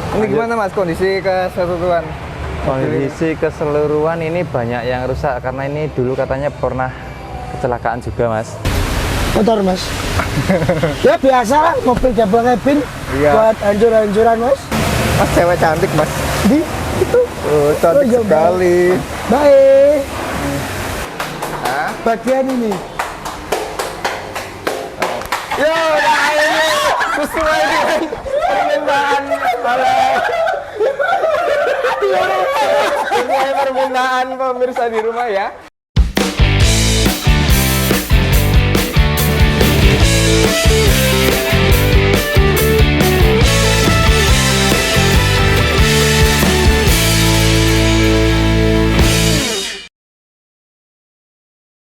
Ini gimana Mas kondisi keseluruhan? Kondisi keseluruhan ini banyak yang rusak karena ini dulu katanya pernah kecelakaan juga Mas. Motor Mas. Ya biasa lah, mobil double cabin. Iya. Buat hancur-hancuran Mas. Mas cewek cantik Mas. Di itu. Oh, cantik iya, sekali. Baik. Hah? Bagian ini. Yo, nah ini sesuai dengan permintaan sesuai permintaan pemirsa di rumah ya.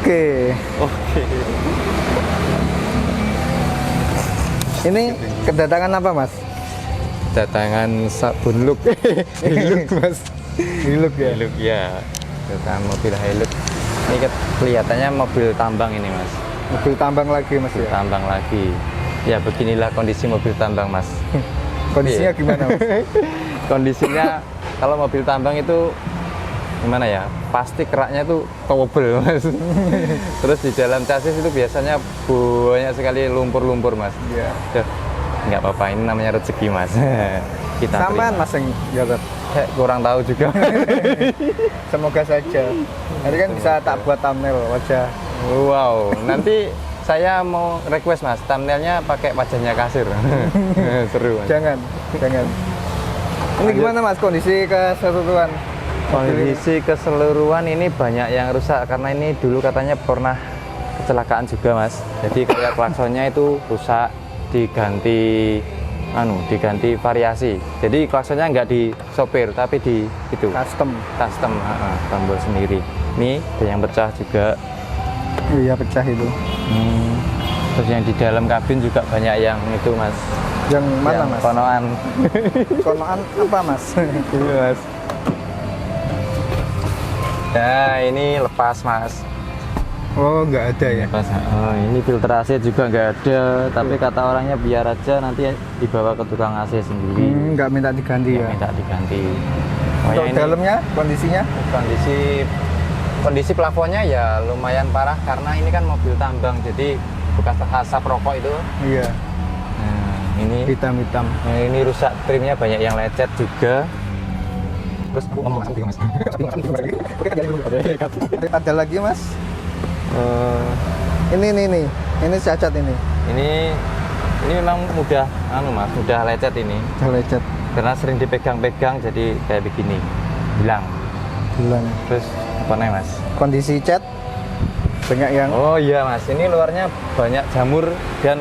Oke. Ini kedatangan apa Mas? Kedatangan sabun look. Hilux Mas. Hilux ya. Hilux ya. Kedatangan mobil Hilux. Ini kelihatannya mobil tambang ini Mas. Mobil tambang lagi Mas Mobil ya. tambang lagi. Ya beginilah kondisi mobil tambang Mas. Kondisinya gimana Mas? Kondisinya kalau mobil tambang itu gimana ya? Pasti keraknya tuh towable Mas. Terus di dalam chassis itu biasanya banyak sekali lumpur-lumpur Mas. Iya. Duh, nggak apa-apa, ini namanya rezeki Mas. Kita Sampean terima. Mas yang garap. Kurang tahu juga. Semoga saja. Nanti kan bisa tak buat thumbnail wajah. Wow, nanti saya mau request Mas, thumbnailnya pakai wajahnya kasir. Seru Mas. Jangan. Ini gimana Mas kondisi keseluruhan? Kondisi keseluruhan ini banyak yang rusak karena ini dulu katanya pernah kecelakaan juga Mas. Jadi kayak klaksonnya itu rusak, diganti variasi. Jadi klaksonnya nggak di sopir tapi di itu Custom. tombol sendiri. Ini ada yang pecah juga. Iya pecah itu. Terus yang di dalam kabin juga banyak yang itu Mas. Yang mana Yang Mas? konoan. Konoan apa Mas? Iya Mas. Nah ini lepas Mas. Oh nggak ada ya? Lepas. Oh, ini filter AC juga nggak ada. Tapi kata orangnya biar aja nanti dibawa ke tukang AC sendiri. Nggak minta diganti ya? Minta diganti. Untuk Ini dalamnya kondisinya? kondisi plafonnya ya lumayan parah karena ini kan mobil tambang jadi bekas asap rokok itu. Iya. Nah, ini Hitam-hitam. nah, ini rusak, trimnya banyak yang lecet juga. Terus ngomong sama Mas. Ada lagi Mas? Ini cacat ini. Ini memang mudah mudah lecet ini. Udah lecet. Karena sering dipegang-pegang jadi kayak begini. Hilang. Terus apa nih Mas? Kondisi cat banyak yang Oh iya Mas, ini luarnya banyak jamur dan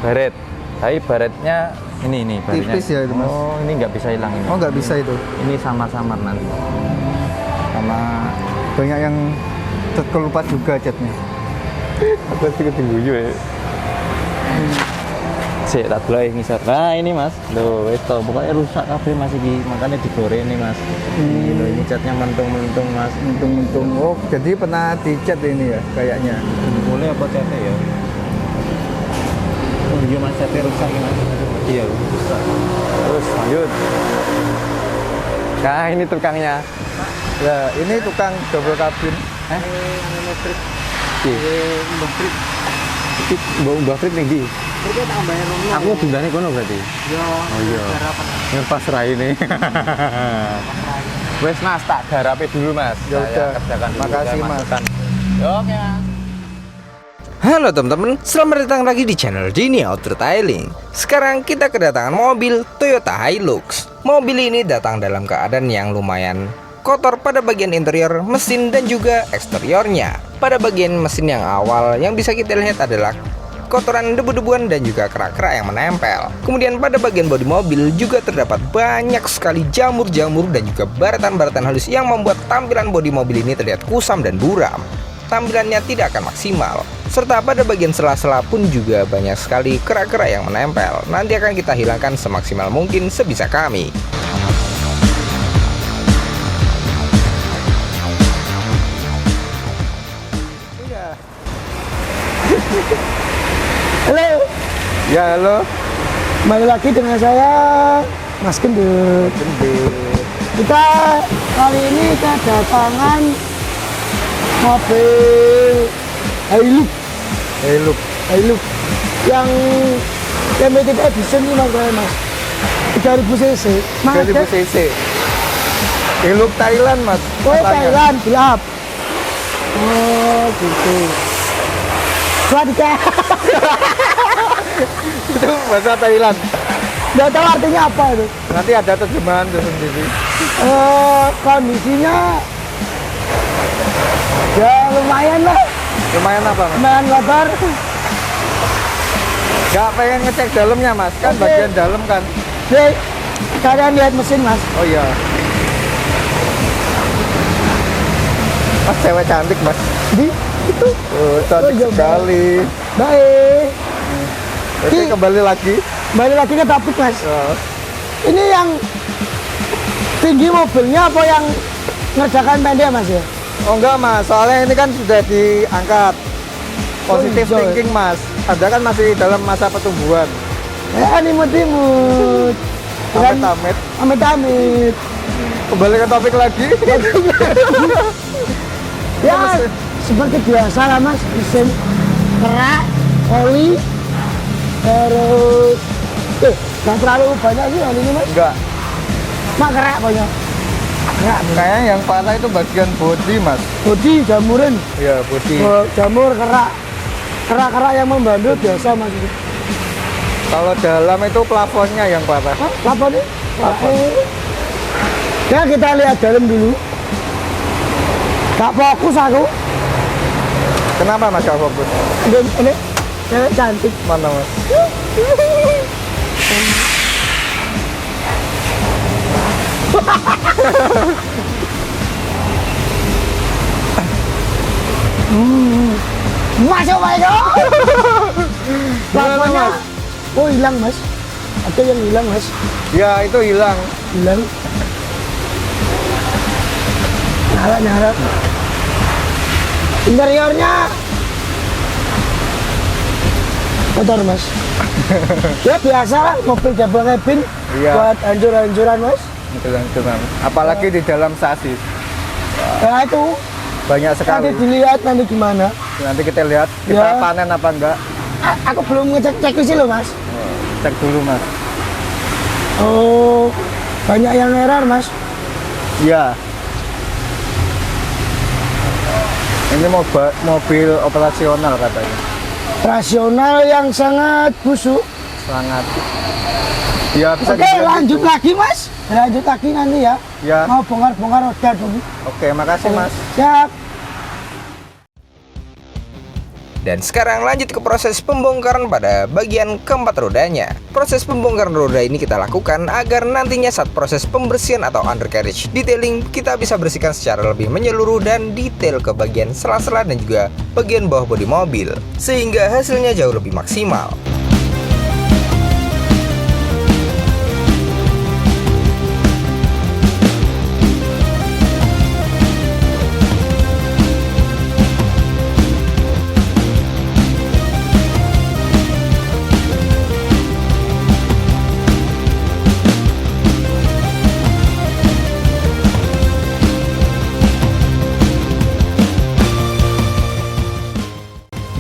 baret. Tapi baretnya ini baretnya. Tipis ya itu, Mas? Oh ini nggak bisa hilang ini. oh nggak bisa itu. Ini samar-samar nanti. Sama banyak yang terkelupas juga catnya. Apa sih ketingguyu ya? Sik tak delok ngisor. Nah ini Mas, loh wis to, pokoknya rusak kabeh Mas iki, makanya digoreng nih Mas. Ini loh, ini catnya mentung-mentung Mas. Untung-untung. Oh jadi pernah dicat ini ya kayaknya. Boleh apa catnya ya? Oh iya Mas, catnya rusak ini Mas. Iya rusak. Terus lanjut. Nah ini tukangnya. Ya ini tukang double kabin. Elektrik. Mbak Frit nih di. Aku dundane kono berarti. Oh iya. Yang pas rai ini. Wes Mas, tak garape dulu Mas. Ya Saya udah. kerjakan dulu. Makasih, saya Mas. masukkan. Oke Mas. Halo teman-teman, selamat datang lagi di channel Dini Auto Detailing. Sekarang kita kedatangan mobil Toyota Hilux. Mobil ini datang dalam keadaan yang lumayan kotor pada bagian interior, mesin dan juga eksteriornya. Pada bagian mesin yang awal yang bisa kita lihat adalah kotoran, debu-debuan dan juga kerak-kerak yang menempel. Kemudian pada bagian bodi mobil juga terdapat banyak sekali jamur-jamur dan juga baratan-baratan halus yang membuat tampilan bodi mobil ini terlihat kusam dan buram. Tampilannya tidak akan maksimal. Serta pada bagian sela-sela pun juga banyak sekali kerak-kerak yang menempel. Nanti akan kita hilangkan semaksimal mungkin sebisa kami. Halo. Ya halo. Kembali lagi dengan saya Mas Gendut. Gendut. Kita kali ini kedatangan mobil Hilux yang limited edition ini Mas. 3000 cc. 3000 cc. Hilux Thailand mas. Oh katanya. Thailand gelap. Oh gitu. Swadika. Itu bahasa Thailand. Nggak tahu artinya apa itu. Nanti ada terjemahan tersendiri. Kondisinya ya lumayan lah, Lumayan apa mas? lumayan lebar. Gak pengen ngecek dalamnya mas, kan Oke. bagian dalam kan. Nih, kalian lihat mesin Mas. Oh iya. Mas cewek cantik mas. Di itu. Oh, cantik Oh, iya, sekali. Baik. Oke Di- kembali lagi. Balik lagi ke topik Mas. Oh, Ini yang tinggi mobilnya apa yang ngerjakan pendek Mas ya? oh enggak mas, soalnya ini kan sudah diangkat. Positive Oh, iya. thinking mas. Anda kan masih dalam masa pertumbuhan. Imut-imut. Kan Amit-amit. amit-amit. Kembali ke topik lagi. Ya, seperti biasa lah Mas, mesin kerak, oli, terus nggak terlalu banyak sih olinya Mas. Enggak. Mak kerak banyak. Kerak. Kayaknya yang patah itu bagian bodi mas. Bodi jamurin, Iya bodi. jamur kerak. Kerak-kerak yang membandul biasa Mas. Kalau dalam itu plafonnya yang patah. Hah? Apa nih? Ya kita lihat dalam dulu. Gak fokus aku. Kenapa mas gak fokus? Ini cewek cantik. Mana mas? Masuk Pak Eko. Gimana, Plafonnya. Mas? Oh hilang Mas. Ada yang hilang Mas. Ya itu hilang. Hilang. Nyala. Interiornya kotor Mas. Ya biasa lah mobil double cabin Iya. buat hancur-hancuran Mas. Jalan-jalan. Apalagi di dalam sasis. Nah itu Banyak nanti sekali. dilihat nanti gimana. Nanti kita lihat kita Ya. panen apa enggak. Aku belum ngecek isi loh Mas. Cek dulu mas. Oh banyak yang error Mas. Iya. Ini mobil operasional katanya. Rasional yang sangat busuk. Sangat. Ya bisa Oke dibilang lanjut gitu. lagi Mas. Lanjut lagi nanti ya. Ya. Mau bongkar-bongkar roda dulu. Oke, makasih mas. Siap. Dan sekarang lanjut ke proses pembongkaran pada bagian keempat rodanya. Proses pembongkaran roda ini kita lakukan agar nantinya saat proses pembersihan atau undercarriage detailing kita bisa bersihkan secara lebih menyeluruh dan detail ke bagian sela-sela dan juga bagian bawah bodi mobil, sehingga hasilnya jauh lebih maksimal.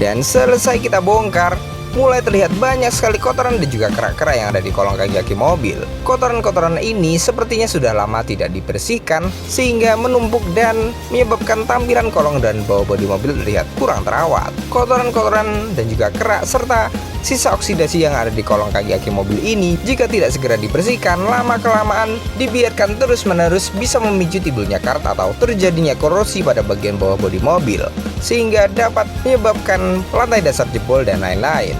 Dan selesai kita bongkar, mulai terlihat banyak sekali kotoran dan juga kerak-kerak yang ada di kolong kaki-kaki mobil. Kotoran-kotoran ini sepertinya sudah lama tidak dibersihkan sehingga menumpuk dan menyebabkan tampilan kolong dan bawah bodi mobil terlihat kurang terawat. Kotoran-kotoran dan juga kerak serta sisa oksidasi yang ada di kolong kaki-kaki mobil ini jika tidak segera dibersihkan, lama-kelamaan dibiarkan terus-menerus bisa memicu timbulnya karat atau terjadinya korosi pada bagian bawah bodi mobil, sehingga dapat menyebabkan lantai dasar jebol dan lain-lain.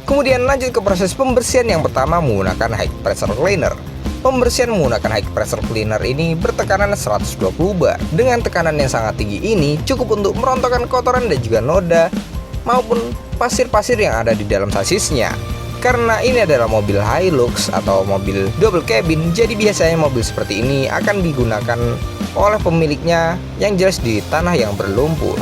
Kemudian lanjut ke proses pembersihan yang pertama menggunakan high pressure cleaner. Pembersihan menggunakan high pressure cleaner ini bertekanan 120 bar. Dengan tekanan yang sangat tinggi ini cukup untuk merontokkan kotoran dan juga noda maupun pasir-pasir yang ada di dalam sasisnya. Karena ini adalah mobil Hilux atau mobil double cabin, jadi biasanya mobil seperti ini akan digunakan oleh pemiliknya yang jelas di tanah yang berlumpur.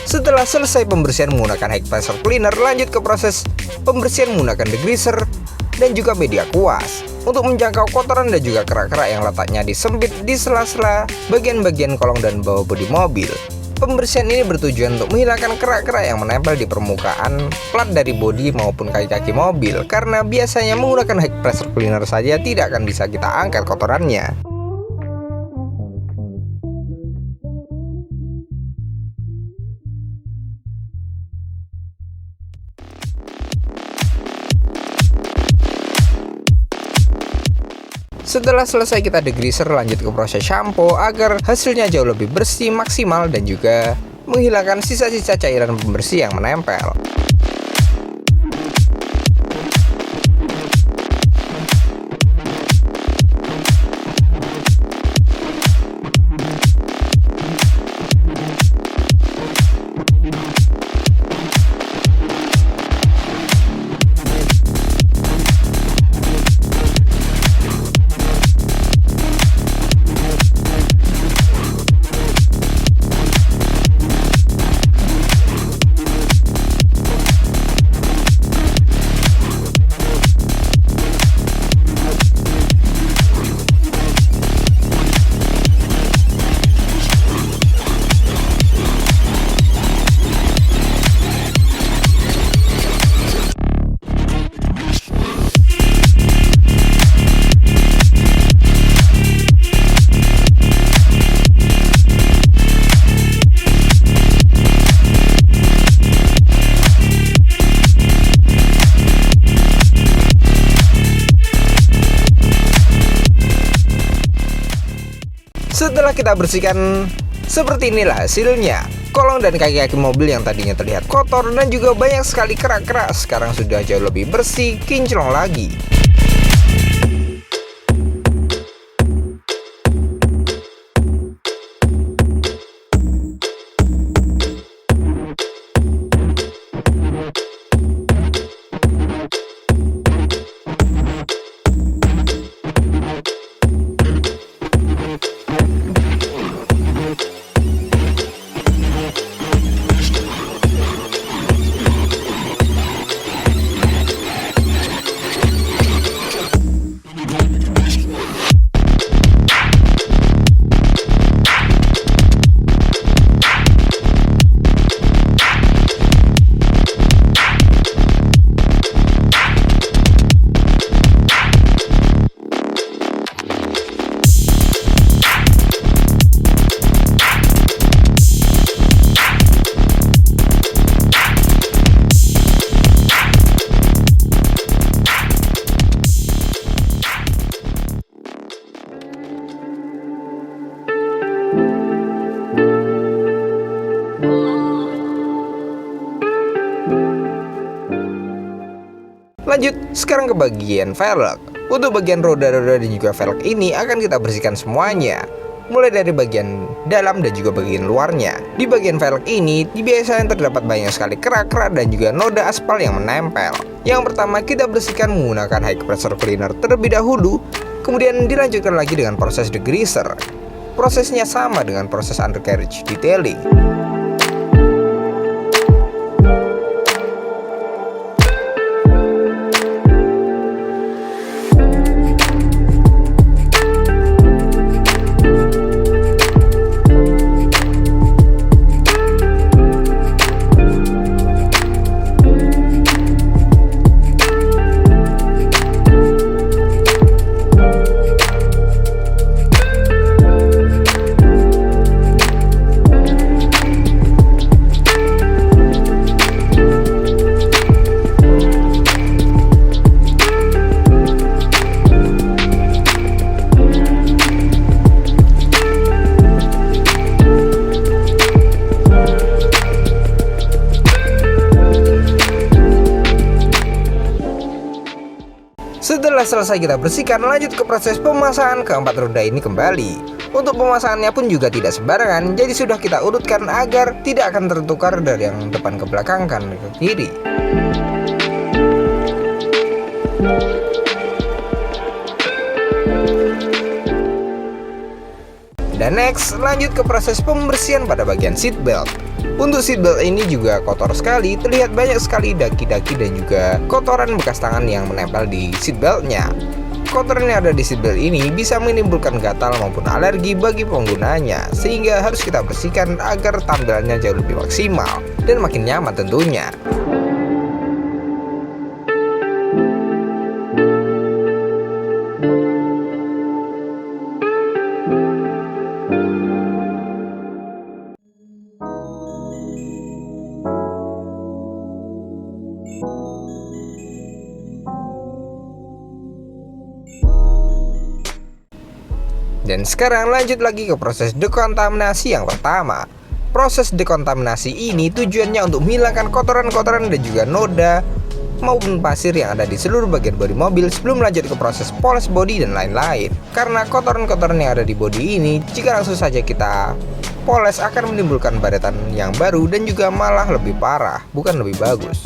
Setelah selesai pembersihan menggunakan high pressure cleaner, lanjut ke proses pembersihan menggunakan degreaser dan juga media kuas untuk menjangkau kotoran dan juga kerak-kerak yang letaknya disempit di sela-sela bagian-bagian kolong dan bawah bodi mobil. Pembersihan ini bertujuan untuk menghilangkan kerak-kerak yang menempel di permukaan plat dari bodi maupun kaki-kaki mobil, karena biasanya menggunakan high pressure cleaner saja tidak akan bisa kita angkat kotorannya. Setelah selesai kita degreaser, lanjut ke proses shampoo agar hasilnya jauh lebih bersih, maksimal, dan juga menghilangkan sisa-sisa cairan pembersih yang menempel. Setelah kita bersihkan, seperti inilah hasilnya. Kolong dan kaki-kaki mobil yang tadinya terlihat kotor dan juga banyak sekali kerak-kerak sekarang sudah jauh lebih bersih, kinclong lagi. Lanjut, sekarang ke bagian velg. Untuk bagian roda-roda dan juga velg ini akan kita bersihkan semuanya, mulai dari bagian dalam dan juga bagian luarnya. Di bagian velg ini biasanya terdapat banyak sekali kerak-kerak dan juga noda aspal yang menempel. Yang pertama kita bersihkan menggunakan high pressure cleaner terlebih dahulu, kemudian dilanjutkan lagi dengan proses degreaser. Prosesnya sama dengan proses undercarriage detailing. Setelah selesai kita bersihkan, lanjut ke proses pemasangan keempat roda ini kembali. Untuk pemasangannya pun juga tidak sembarangan, jadi sudah kita urutkan agar tidak akan tertukar dari yang depan ke belakang, kanan ke kiri. Dan next, lanjut ke proses pembersihan pada bagian seat belt. Untuk seatbelt ini juga kotor sekali, terlihat banyak sekali daki-daki dan juga kotoran bekas tangan yang menempel di seatbeltnya. Kotoran yang ada di seatbelt ini bisa menimbulkan gatal maupun alergi bagi penggunanya, sehingga harus kita bersihkan agar tampilannya jauh lebih maksimal dan makin nyaman tentunya. Dan sekarang lanjut lagi ke proses dekontaminasi yang pertama. Proses dekontaminasi ini tujuannya untuk menghilangkan kotoran-kotoran dan juga noda maupun pasir yang ada di seluruh bagian bodi mobil sebelum lanjut ke proses poles bodi dan lain-lain. Karena kotoran-kotoran yang ada di bodi ini, jika langsung saja kita poles akan menimbulkan baretan yang baru dan juga malah lebih parah, bukan lebih bagus.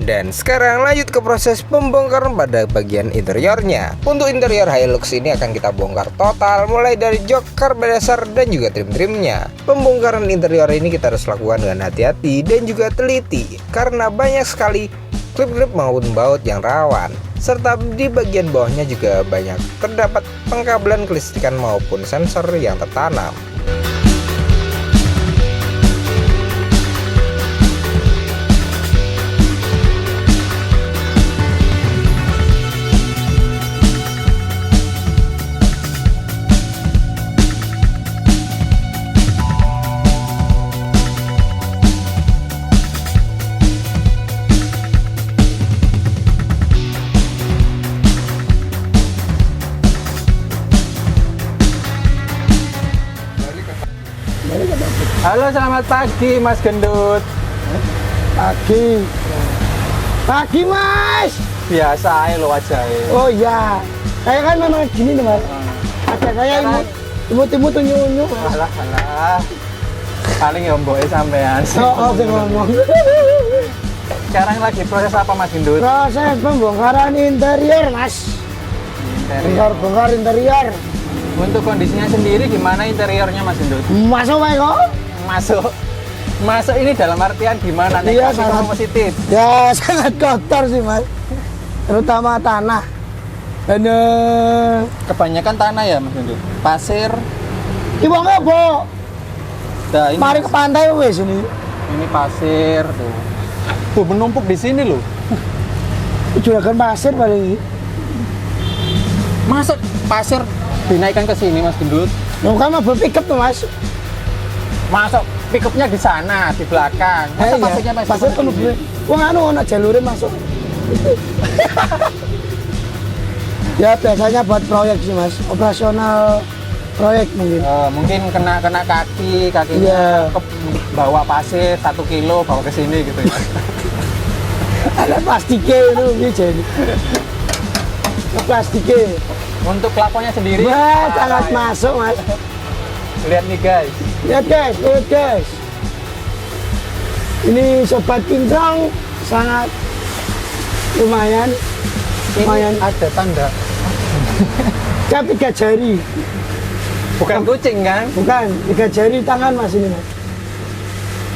Dan sekarang lanjut ke proses pembongkaran pada bagian interiornya. Untuk interior Hilux ini akan kita bongkar total, mulai dari jok, karburator, dan juga trim-trimnya. Pembongkaran interior ini kita harus lakukan dengan hati-hati dan juga teliti, karena banyak sekali klip-klip maupun baut yang rawan. Serta di bagian bawahnya juga banyak terdapat pengkabelan kelistrikan maupun sensor yang tertanam. Halo, selamat pagi Mas Gendut. Pagi. Pagi mas. Biasa aja lo wajahnya. Oh iya. Saya kan memang gini nih mas. Ada saya imut-imut unyu-unyu mas. Alah, alah. Paling ya mboknya sampean sih. Oh oke ngomong. Sekarang lagi proses apa Mas Gendut? Proses pembongkaran interior mas. Bongkar interior. Untuk kondisinya sendiri gimana interiornya Mas Gendut? Masuk mas kok? Masuk ini dalam artian gimana? Iya, Negatif sangat. atau positif? Ya sangat kotor sih mas. Terutama tanah. Dan Kebanyakan tanah ya Mas Gendut? Pasir. ibu nggak bo. Nah, ini, Mari ke pantai wes ini. ini pasir tuh. Tuh menumpuk di sini loh. Juragan pasir paling. Masuk pasir dinaikkan ke sini Mas Gendut. Bukan mobil pickup tuh mas. Masuk pickupnya di sana, di belakang. Masa pasirnya masuk pasir kan ke mobil. sini? Wah anu ono jalurnya masuk. Ya biasanya buat proyek sih mas, operasional proyek mungkin. Mungkin kena kaki, kakinya Iya. bawa pasir 1 kilo bawa ke sini gitu ya. Ada plastiknya itu jadi. Plastiknya. Untuk plafonnya sendiri, Wah sangat masuk mas. lihat nih guys. Lihat guys. Ini sobat kinclong sangat lumayan. Lumayan. Ada tanda. Kan 3 jari. Bukan kucing kan? Bukan, 3 jari tangan mas ini mas.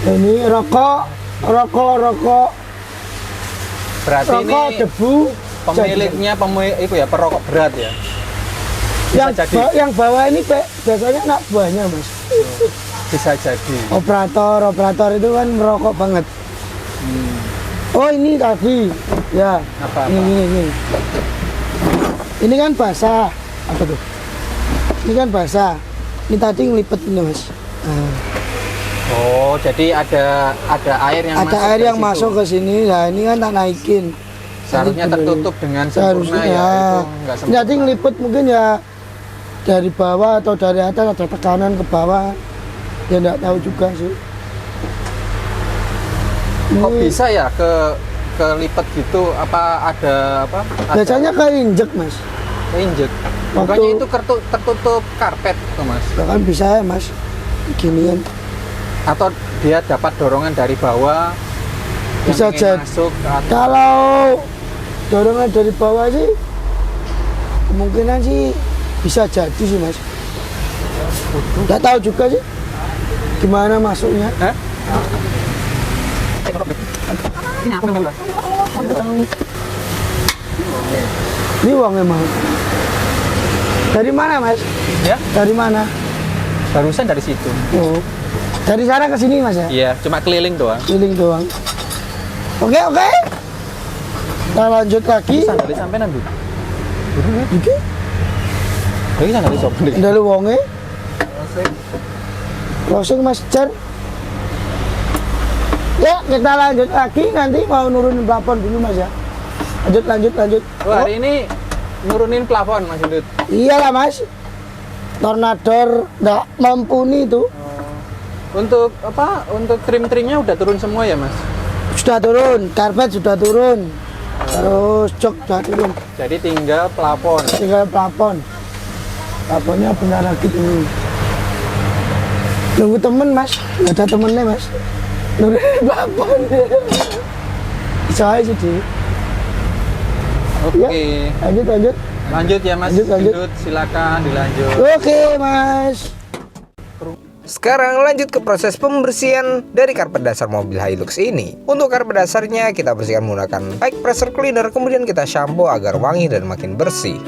Ini rokok. Berarti Rokok, ini debu. pemiliknya itu ya perokok berat ya. Bisa jadi. Yang bawah ini biasanya anak buahnya mas. Bisa jadi. Operator itu kan merokok banget. Oh ini tadi, ya. Apa? Ini. Ini kan basah. Apa tuh? Ini kan basah. Ini tadi ngelipet ini mas. Nah, Oh, jadi ada air yang ada masuk air ke yang situ. masuk ke sini. Nah ini kan tak naikin. Seharusnya Nanti tertutup dengan Seharusnya sempurna ya. Itu nggak sempurna. Jadi ngelipet mungkin ya dari bawah atau dari atas ada tekanan ke bawah. Ya enggak tahu juga sih. Kok Ini bisa ya kelipet gitu? Apa ada apa? biasanya keinjek mas. Injek. Waktu- Makanya itu tertutup karpet tuh Mas. Bahkan bisa ya mas. Ginian. Atau dia dapat dorongan dari bawah yang Bisa ingin jadi. masuk atau Kalau dorongan dari bawah sih kemungkinan sih bisa jadi sih mas. Nggak tahu juga sih gimana masuknya. Hah? Ini uangnya mau. Dari mana mas? Ya, Dari mana? barusan dari situ. Oh, dari sana ke sini mas ya? Iya, cuma keliling doang. Keliling doang. Oke. Kita lanjut lagi. Sandali sampai nanti. Iki Lagi sandali sopan deh. dari wonge. Closing mas Jar. Ya kita lanjut lagi nanti mau nurunin plafon dulu mas ya. Lanjut. Wah, hari ini nurunin plafon Mas Indut. Iyalah mas. Tornador nggak mumpuni itu. Untuk apa? Untuk trim-trimnya udah turun semua ya Mas? Sudah turun, karpet sudah turun. Terus jok sudah turun. Jadi tinggal plafon. Tinggal plafon. Plafonnya benar lagi ini. Nunggu temen mas, nggak ada temennya mas. Nunggu plafon. Bisa aja sih. Oke. Ya, lanjut. Lanjut ya Mas Lanjut. Indut, silakan dilanjut. Oke mas. Sekarang lanjut ke proses pembersihan dari karpet dasar mobil Hilux ini. Untuk karpet dasarnya kita bersihkan menggunakan high pressure cleaner, kemudian kita shampoo agar wangi dan makin bersih.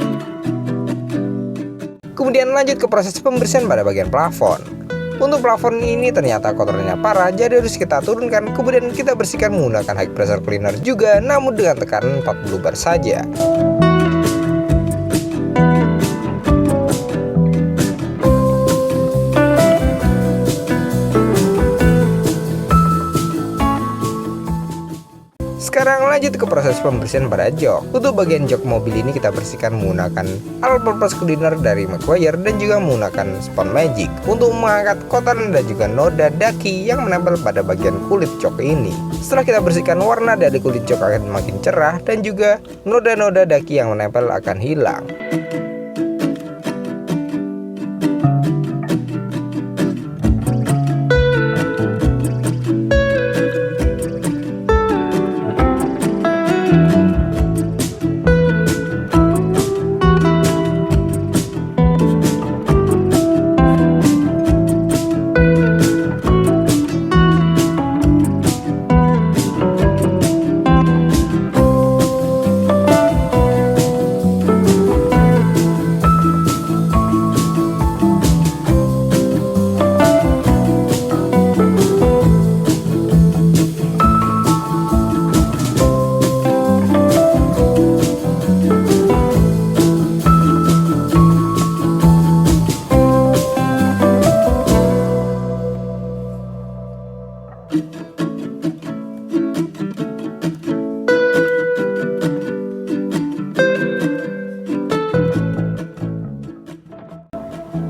Kemudian lanjut ke proses pembersihan pada bagian plafon. Untuk plafon ini ternyata kotorannya parah, jadi harus kita turunkan, kemudian kita bersihkan menggunakan high pressure cleaner juga, namun dengan tekanan 40 bar saja. Sekarang lanjut ke proses pembersihan pada jok. Untuk bagian jok mobil ini kita bersihkan menggunakan all purpose cleaner dari Maguire dan juga menggunakan spon magic untuk mengangkat kotoran dan juga noda daki yang menempel pada bagian kulit jok ini. Setelah kita bersihkan, warna dari kulit jok akan makin cerah dan juga noda-noda daki yang menempel akan hilang.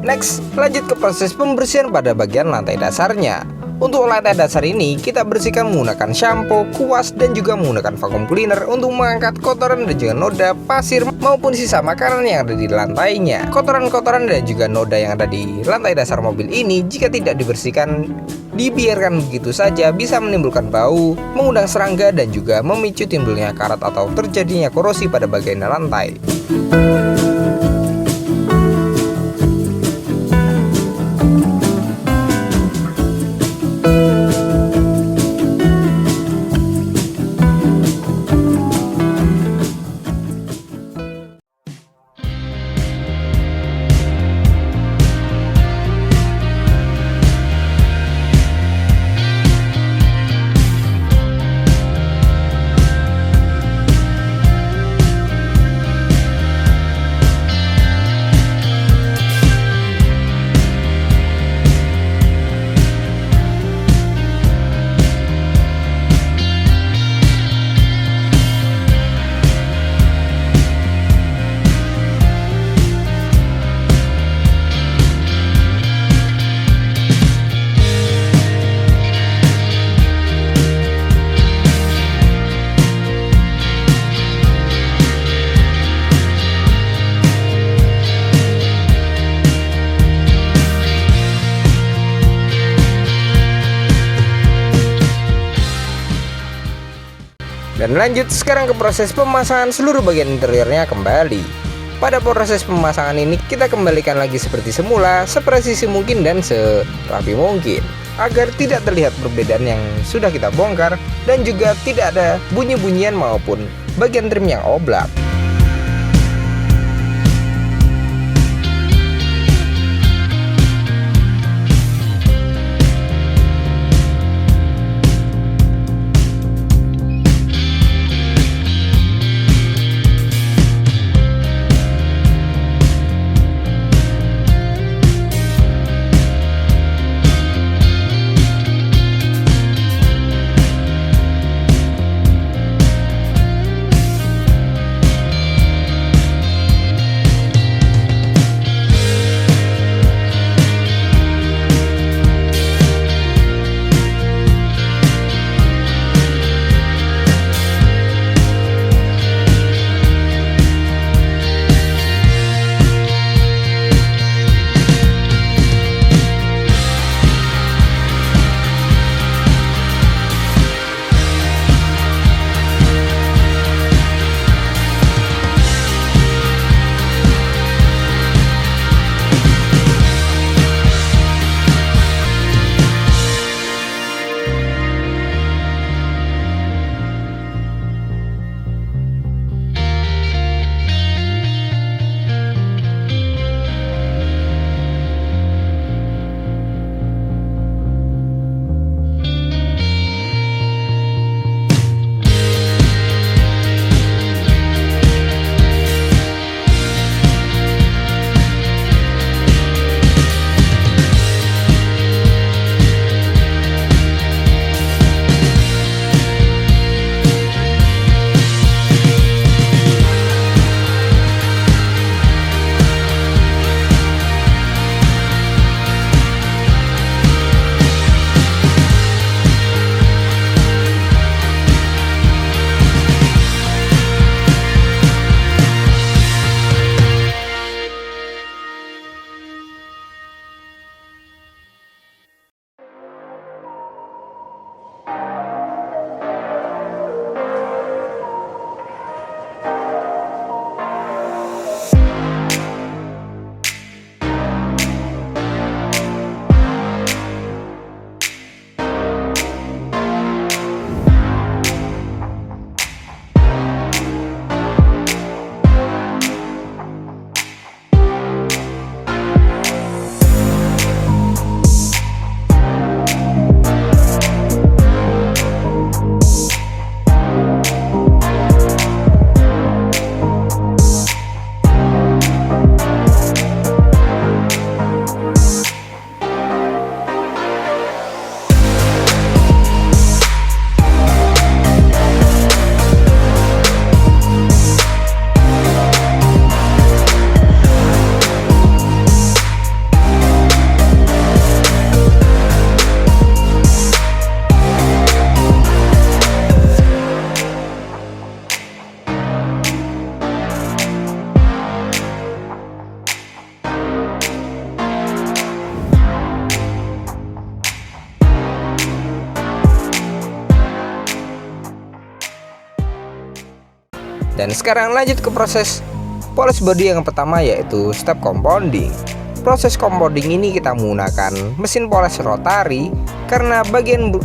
Next, lanjut ke proses pembersihan pada bagian lantai dasarnya. Untuk lantai dasar ini, kita bersihkan menggunakan shampoo, kuas, dan juga menggunakan vacuum cleaner untuk mengangkat kotoran dan juga noda, pasir, maupun sisa makanan yang ada di lantainya. Kotoran-kotoran dan juga noda yang ada di lantai dasar mobil ini, jika tidak dibersihkan, dibiarkan begitu saja, bisa menimbulkan bau, mengundang serangga, dan juga memicu timbulnya karat atau terjadinya korosi pada bagian lantai. Dan lanjut sekarang ke proses pemasangan seluruh bagian interiornya kembali. Pada proses pemasangan ini kita kembalikan lagi seperti semula, sepresisi mungkin dan serapi mungkin, agar tidak terlihat perbedaan yang sudah kita bongkar dan juga tidak ada bunyi-bunyian maupun bagian trim yang oblak. Dan sekarang lanjut ke proses polis body yang pertama, yaitu step compounding. Proses compounding ini kita menggunakan mesin poles rotari karena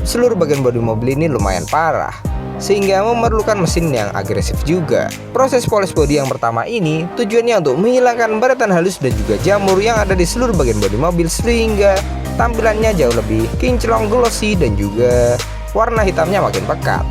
seluruh bagian bodi mobil ini lumayan parah, sehingga memerlukan mesin yang agresif juga. Proses polis body yang pertama ini tujuannya untuk menghilangkan baratan halus dan juga jamur yang ada di seluruh bagian bodi mobil, sehingga tampilannya jauh lebih kinclong, glossy, dan juga warna hitamnya makin pekat.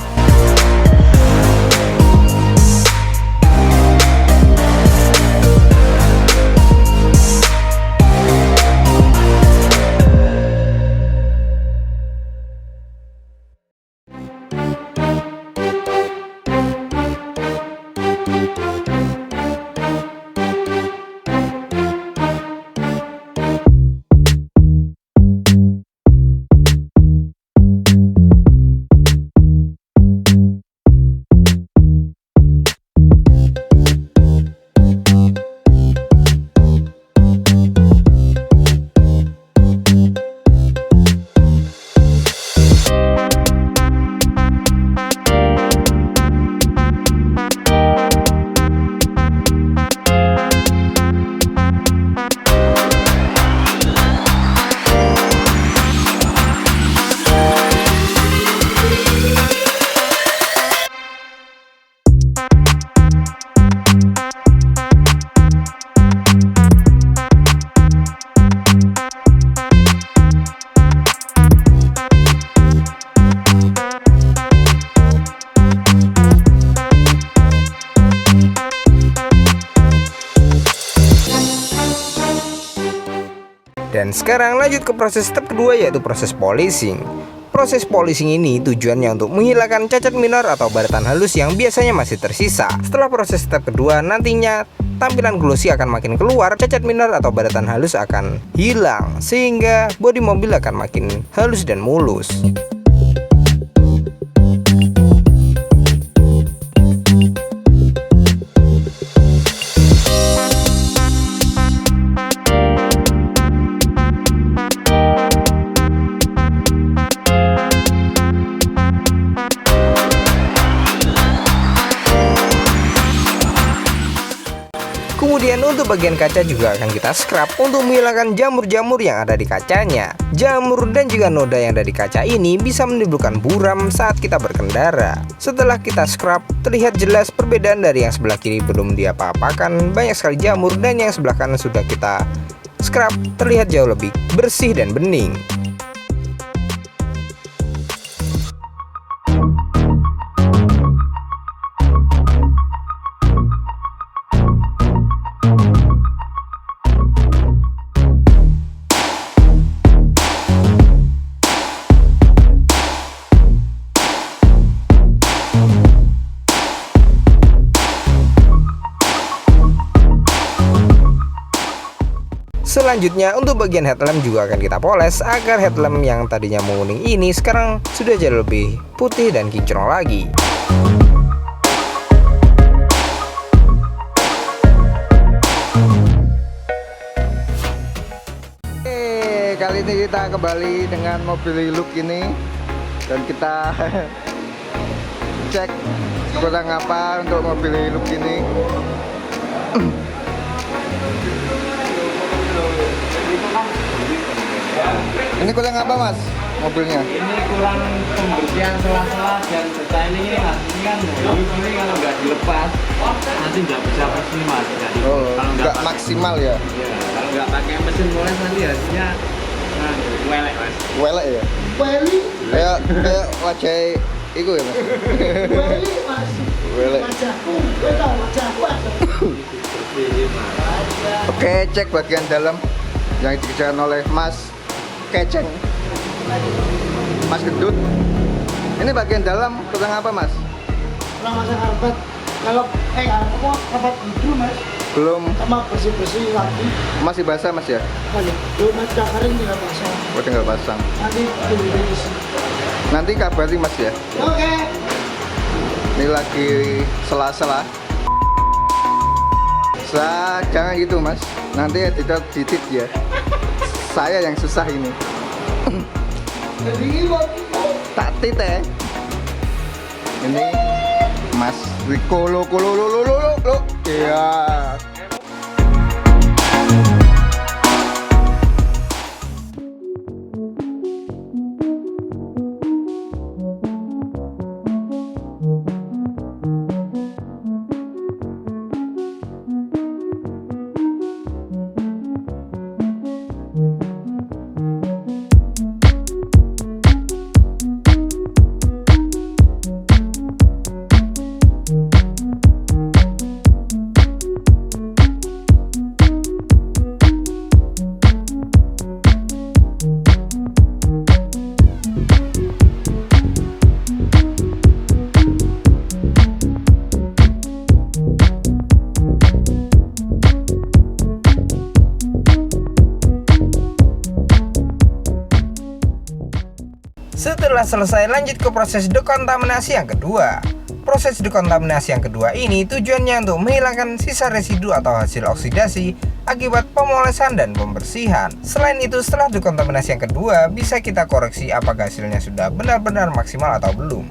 Dan sekarang lanjut ke proses step kedua, yaitu proses polishing. Proses polishing ini tujuannya untuk menghilangkan cacat minor atau baratan halus yang biasanya masih tersisa. Setelah proses step kedua, nantinya tampilan glossy akan makin keluar, cacat minor atau baratan halus akan hilang, sehingga bodi mobil akan makin halus dan mulus. Kemudian untuk bagian kaca juga akan kita scrub untuk menghilangkan jamur-jamur yang ada di kacanya. Jamur dan juga noda yang ada di kaca ini bisa menimbulkan buram saat kita berkendara. Setelah kita scrub, terlihat jelas perbedaan dari yang sebelah kiri belum diapa-apakan, banyak sekali jamur, dan yang sebelah kanan sudah kita scrub, terlihat jauh lebih bersih dan bening. Selanjutnya untuk bagian headlamp juga akan kita poles agar headlamp yang tadinya menguning ini sekarang sudah jauh lebih putih dan kinclong lagi. Kali ini kita kembali dengan mobil Hilux ini dan kita cek kurang apa untuk mobil Hilux ini. Ini kurang apa mas mobilnya? Ini kurang pembersihan sela-sela dan detailing ini mas. Ini kan ini kalau nggak dilepas nanti nggak bisa bersih mas. Jadi, Oh, kalau nggak maksimal ya? Ya, kalau nggak pakai mesin poles nanti hasilnya welek mas. Welek ya? Weli, Kayak wajah itu ya mas? Weli mas. Welek. Wajahku, gue tau wajahku ada. Oke, cek bagian dalam yang dikerjakan oleh Mas Keceng, Mas Gendut. Ini bagian dalam kurang apa mas? Kurang masa karpet. Kalau karpet itu mas, Belum, sama bersih-bersih lagi. masih basah mas ya? Belum ada kering tinggal pasang. Oh tinggal pasang. Nanti tunggu di sini. Nanti kabari mas ya. Oke. Ini lagi sela-sela. Jangan gitu mas. Nanti editor titit ya. Saya yang susah ini. Jadi ini mau Tak tit ya. Ini Mas Riko lo. Iya. Setelah selesai, lanjut ke proses dekontaminasi yang kedua. Proses dekontaminasi yang kedua ini tujuannya untuk menghilangkan sisa residu atau hasil oksidasi akibat pemolesan dan pembersihan. Selain itu, setelah dekontaminasi yang kedua, bisa kita koreksi apakah hasilnya sudah benar-benar maksimal atau belum.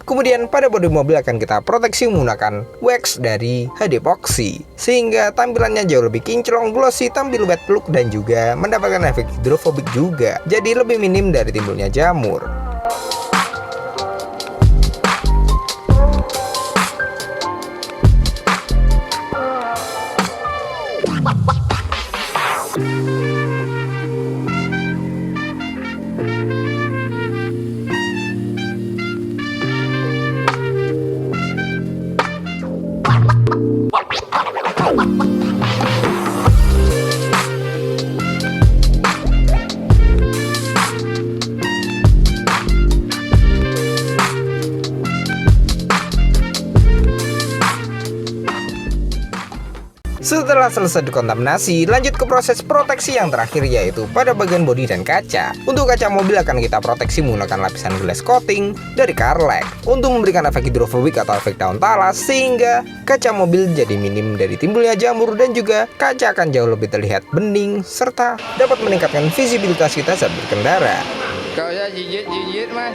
Kemudian pada bodi mobil akan kita proteksi menggunakan wax dari HD Epoxy sehingga tampilannya jauh lebih kinclong, glossy, tampil wet look dan juga mendapatkan efek hidrofobik juga. Jadi lebih minim dari timbulnya jamur. Setelah selesai dekontaminasi, lanjut ke proses proteksi yang terakhir yaitu pada bagian bodi dan kaca. Untuk kaca mobil akan kita proteksi menggunakan lapisan glass coating dari Carlex untuk memberikan efek hidrofobik atau efek daun talas sehingga kaca mobil jadi minim dari timbulnya jamur dan juga kaca akan jauh lebih terlihat bening serta dapat meningkatkan visibilitas kita saat berkendara. Kau ya jijit mas.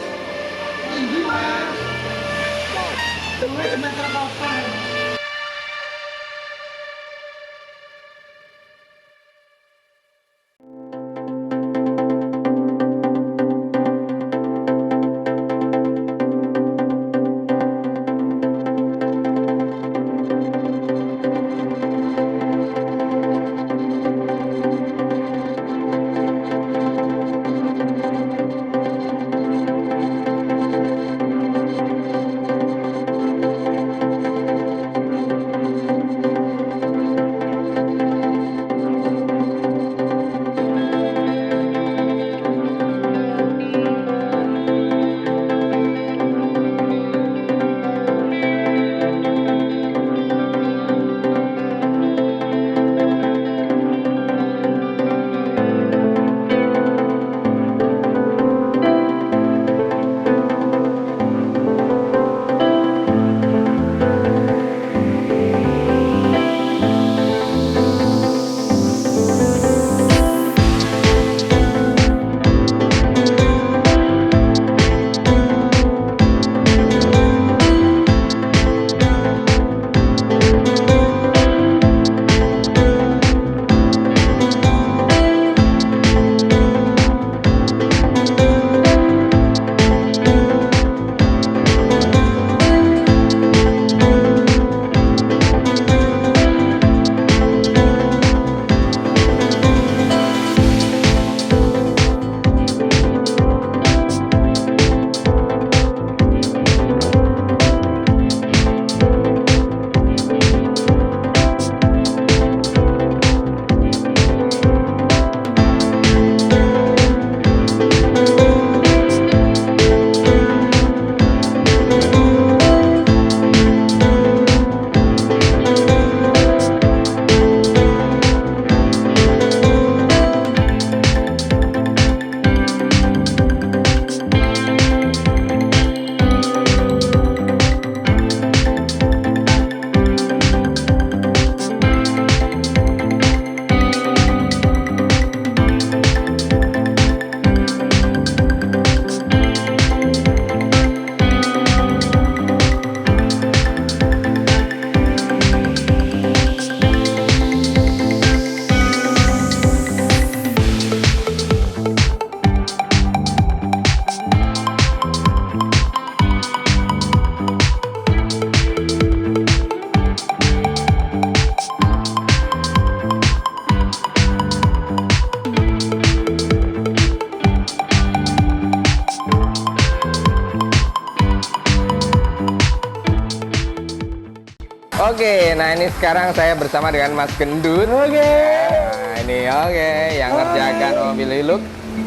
Oke, nah ini sekarang saya bersama dengan Mas Gendut. Oke. Nah, ini oke, yang ngerjakan mobil Hilux.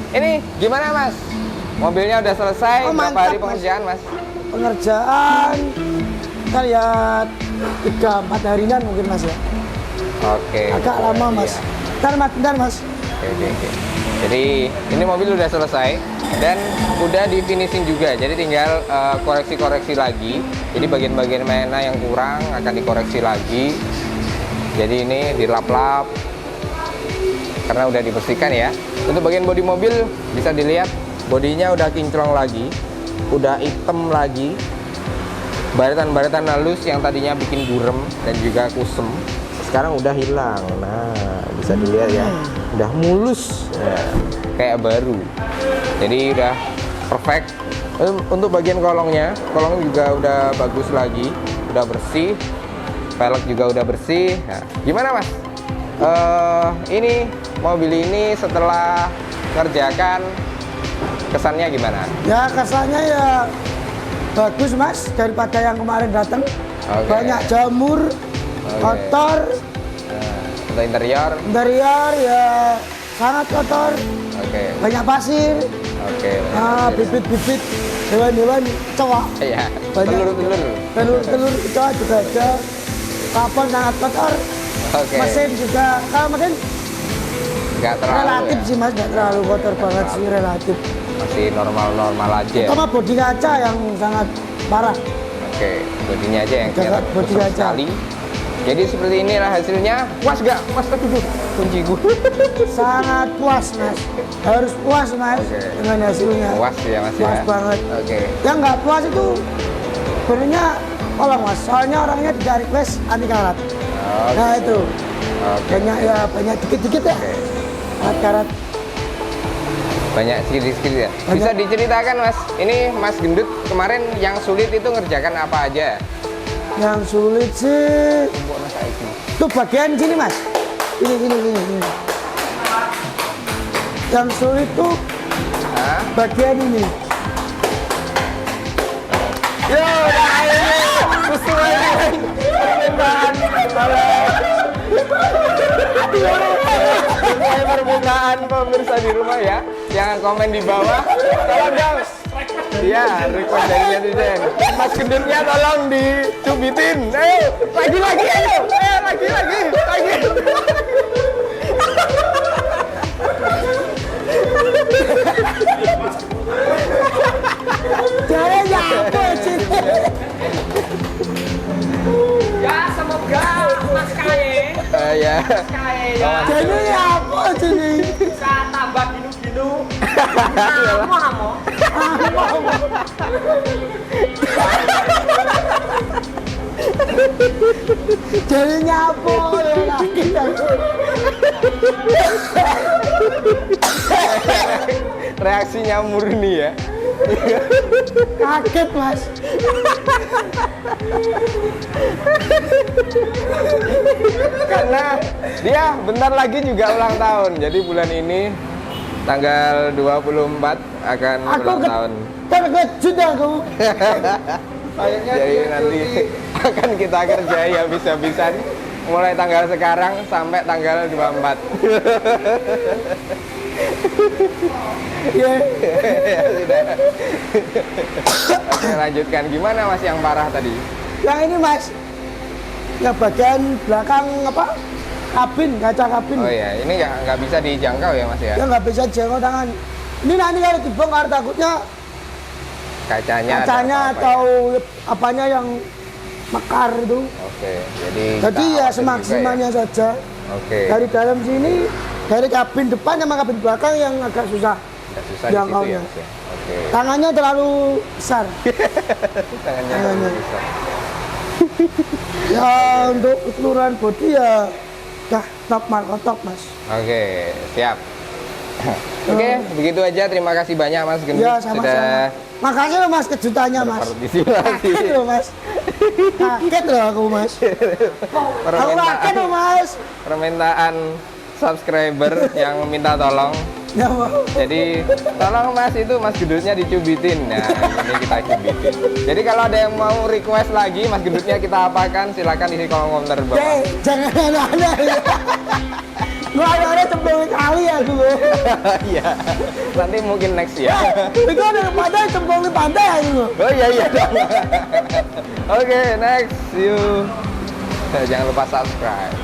Ini gimana Mas? Mobilnya udah selesai, Oh, berapa mantap, hari Mas. pengerjaan Mas? Pengerjaan kita lihat 3-4 harian mungkin Mas ya. Oke. Agak lama Mas. Iya. Bentar Mas. Oke. Jadi ini mobil udah selesai dan udah di finishing juga. Jadi tinggal koreksi-koreksi lagi. Jadi bagian-bagian mana yang kurang akan dikoreksi lagi. Jadi ini dilap-lap karena udah dibersihkan ya. Untuk bagian bodi mobil bisa dilihat bodinya udah kinclong lagi, udah hitam lagi. Baretan-baretan halus yang tadinya bikin burem dan juga kusem sekarang udah hilang. Nah, bisa dilihat ya, udah mulus, nah, kayak baru. Jadi udah perfect. Untuk bagian kolongnya juga udah bagus lagi, udah bersih. Velg juga udah bersih. Nah, gimana Mas? Ini mobil ini setelah ngerjakan kesannya gimana? Ya kesannya ya bagus Mas daripada yang kemarin datang. Oke. Banyak jamur, kotor, Nah, untuk interior, ya sangat kotor, oke, banyak pasir, bibit-bibit hewan-hewan cowok, ya, Banyak. telur, telur cowok juga ada. Kapal sangat kotor, oke, mesin juga, kalau mesin nggak terlalu relatif ya? sih Mas, nggak terlalu kotor banget sih, relatif. Masih normal-normal aja. Sama bodi kaca yang sangat parah. Oke, bodinya aja yang Jangan kelihatan bodi kusam aja. sekali. Jadi seperti inilah hasilnya. Puas gak? Mas, aduh, kunci gue. Sangat puas Mas, harus puas Mas Oke. dengan hasilnya. Puas ya Mas Puas ya? banget. Oke. Yang nggak puas itu sebenarnya tolong Mas, soalnya orangnya tidak request anti karat. Nah itu Oke. banyak dikit-dikit ya. Oke. Anti karat. Banyak sedikit-sedikit ya. Bisa diceritakan Mas, ini Mas Gendut kemarin yang sulit itu ngerjakan apa aja? Yang sulit sih tuh bagian sini Mas. Ini. Yang sulit tuh Hah? bagian ini. Yo, udah ini sesuai dengan sesuai permintaan pemirsa di rumah ya. Jangan komen di bawah. Tolong dong. Iya, request dari netizen. Mas Gendutnya tolong dicubitin. Ayo, lagi. Caranya apa sih? Ya semoga Mas Kaye Ya. ya Caranya apa sih? bisa tambah ginu-ginu. Amo. Caranya apa ya lagi? Reaksinya murni ya. Kaget Mas. Karena dia bentar lagi juga ulang tahun. Jadi bulan ini tanggal 24 akan ulang tahun. Terkejut aku. Jadi nanti akan kita kerjai habis-habisan mulai tanggal sekarang sampai tanggal 24. Ya. Ya sudah. Oke, lanjutkan. Gimana Mas yang parah tadi? Yang ini Mas, yang bagian belakang apa? Kabin, kaca kabin. Oh ya, ini nggak bisa dijangkau ya Mas ya? Ya nggak bisa jenggot tangan. Ini nanti kalau dibongkar takutnya Kacanya ada kacanya apa-apa atau apanya yang mekar itu. ya? Oke, jadi Jadi kita ya awasin semaksimalnya juga saja. ya? Oke. Dari dalam sini, dari kabin depan sama kabin belakang yang agak susah. Nggak susah di situ jangkaunya. ya Mas ya? Oke. Tangannya terlalu besar. Tangannya Tangannya. bisa. Ya untuk keseluruhan bodi ya dah top top Mas. Oke, siap. Oke, begitu aja. Terima kasih banyak Mas Gendut Ya sudah sama-sama. Makasih loh Mas kejutannya Mas. berpartisipasi. Kaget loh Mas. Kaget loh aku Mas. Aku kaget loh Mas. Permintaan subscriber yang minta tolong Nggak mau. Jadi tolong Mas itu Mas Gendutnya dicubitin. Nah, ini kita cubitin. Jadi kalau ada yang mau request lagi Mas Gendutnya kita apakan, silakan isi kolom komentar bawah. Jangan aneh-aneh. Gua ada cemplung kali ya dulu. Iya. Nanti mungkin next ya. Itu ada di pantai, cemplung di pantai ya dulu. Oh iya iya dong. Oke, next. See you. Jangan lupa subscribe.